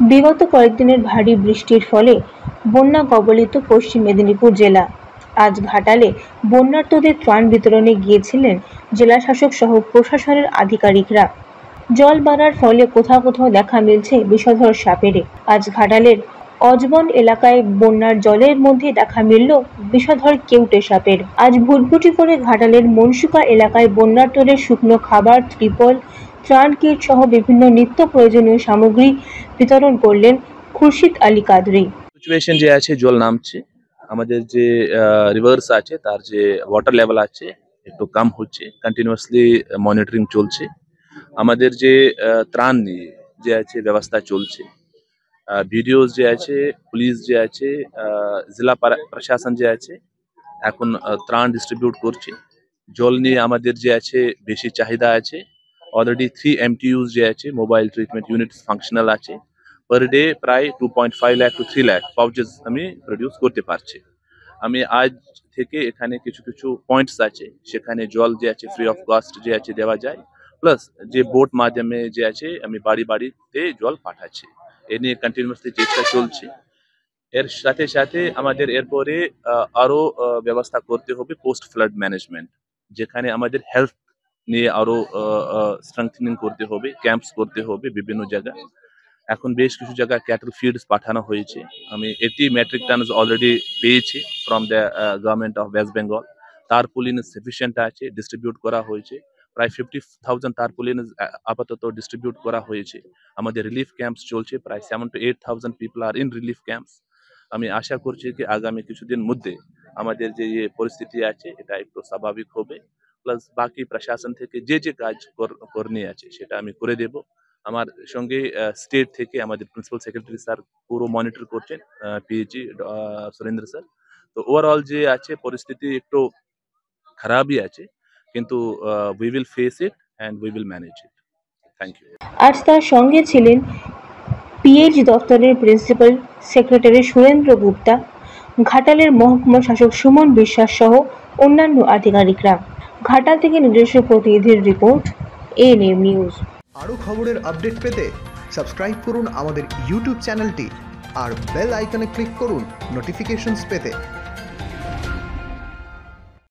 বিগত কয়েকদিনের ভারী বৃষ্টির ফলে বন্যা কবলিত পশ্চিম মেদিনীপুর জেলা। আজ ঘাটালে বন্যার্তদের ত্রাণ বিতরণে গিয়েছিলেন জেলাশাসক সহ প্রশাসনের আধিকারিকরা। জল বাড়ার ফলে কোথাও কোথাও দেখা মিলছে বিষধর সাপের। আজ ঘাটালের অজবন এলাকায় বন্যার জলের মধ্যে দেখা মিলল বিষধর কেউটে সাপের। আজ ভুটভুটি করে ঘাটালের মনসুকা এলাকায় বন্যার্তদের শুকনো খাবার, ত্রিপল, ত্রাণ কিট সহ বিভিন্ন নিত্য প্রয়োজনীয় সামগ্রী বিতরণ করলেন খুরশিদ আলী কাদরি। সিচুয়েশন যে আছে জল নামছে, আমাদের যে রিভার্স আছে তার যে ওয়াটার লেভেল আছে একটু কম হচ্ছে, কন্টিনিউয়াসলি মনিটরিং চলছে। আমাদের যে ত্রাণ নিয়ে যে আছে ব্যবস্থা চলছে, ভিডিওস যে আছে, পুলিশ যে আছে, জেলা প্রশাসন যে আছে এখন ত্রাণ ডিস্ট্রিবিউট করছে। জল নিয়ে আমাদের যে আছে বেশি চাহিদা আছে। অলরেডি 3 MTUs যে আছে মোবাইল ট্রিটমেন্ট ইউনিটস ফাংশনাল আছে। পার ডে প্রায় 2.5 লাখ টু 3 লাখ পাউচেস আমি প্রডিউস করতে পারছি। আমি আজ থেকে এখানে কিছু কিছু পয়েন্টস আছে, সেখানে জল যে আছে ফ্রি অফ কস্ট যে আছে দেওয়া যায়, প্লাস যে বোট মাধ্যমে যে আছে আমি বাড়ি বাড়িতে জল পাঠাচ্ছি। এ নিয়ে কন্টিনিউয়াসলি চেষ্টা চলছে। এর সাথে সাথে আমাদের এরপরে আরো ব্যবস্থা করতে হবে পোস্ট ফ্লাড ম্যানেজমেন্ট, যেখানে আমাদের হেলথ নিয়ে আরো স্ট্রেংথেনিং করতে হবে, ক্যাম্পস করতে হবে বিভিন্ন জায়গায়। এখন বেশ কিছু জায়গায় ক্যাটল ফিডস পাঠানো হয়েছে। আমি 80 মেট্রিক টনস অলরেডি পেয়েছি from the government of West Bengal. Tarpaulin sufficient আছে, ডিস্ট্রিবিউট করা হয়েছে। প্রায় 50,000 টারপুলিন আপাতত ডিস্ট্রিবিউট করা হয়েছে। আমাদের রিলিফ ক্যাম্পস চলছে, প্রায় 7 to 8,000 people are in relief camps. আমি আশা করছি যে আগামী কিছুদিন মধ্যে আমাদের যে পরিস্থিতি আছে এটা একটু স্বাভাবিক হবে। প্লাস বাকি প্রশাসন থেকে যে যে কাজ করণীয় আছে সেটা আমি করে দেব। আমার সঙ্গে স্টেট থেকে আমাদের প্রিন্সিপাল সেক্রেটারি স্যার পুরো মনিটর করছেন, পিএইচই সুরেন্দ্র স্যার। তো ওভারঅল যে আছে পরিস্থিতি একটু খারাপই আছে, কিন্তু we will face it and we will manage it. Thank you. আজ তার সঙ্গে ছিলেন পিএইচ দফতরের প্রিন্সিপাল সেক্রেটারি সুরেন্দ্র গুপ্তা, ঘাটালের মহকুমা শাসক সুমন বিশ্বাস সহ অন্যান্য আধিকারিকরা। ঘাটাল থেকে নিজস্ব প্রতিনিধির রিপোর্ট, এএনএম নিউজ। আরও খবরের আপডেট পেতে সাবস্ক্রাইব করুন আমাদের ইউটিউব চ্যানেলটি আর বেল আইকনে ক্লিক করুন নোটিফিকেশনস পেতে।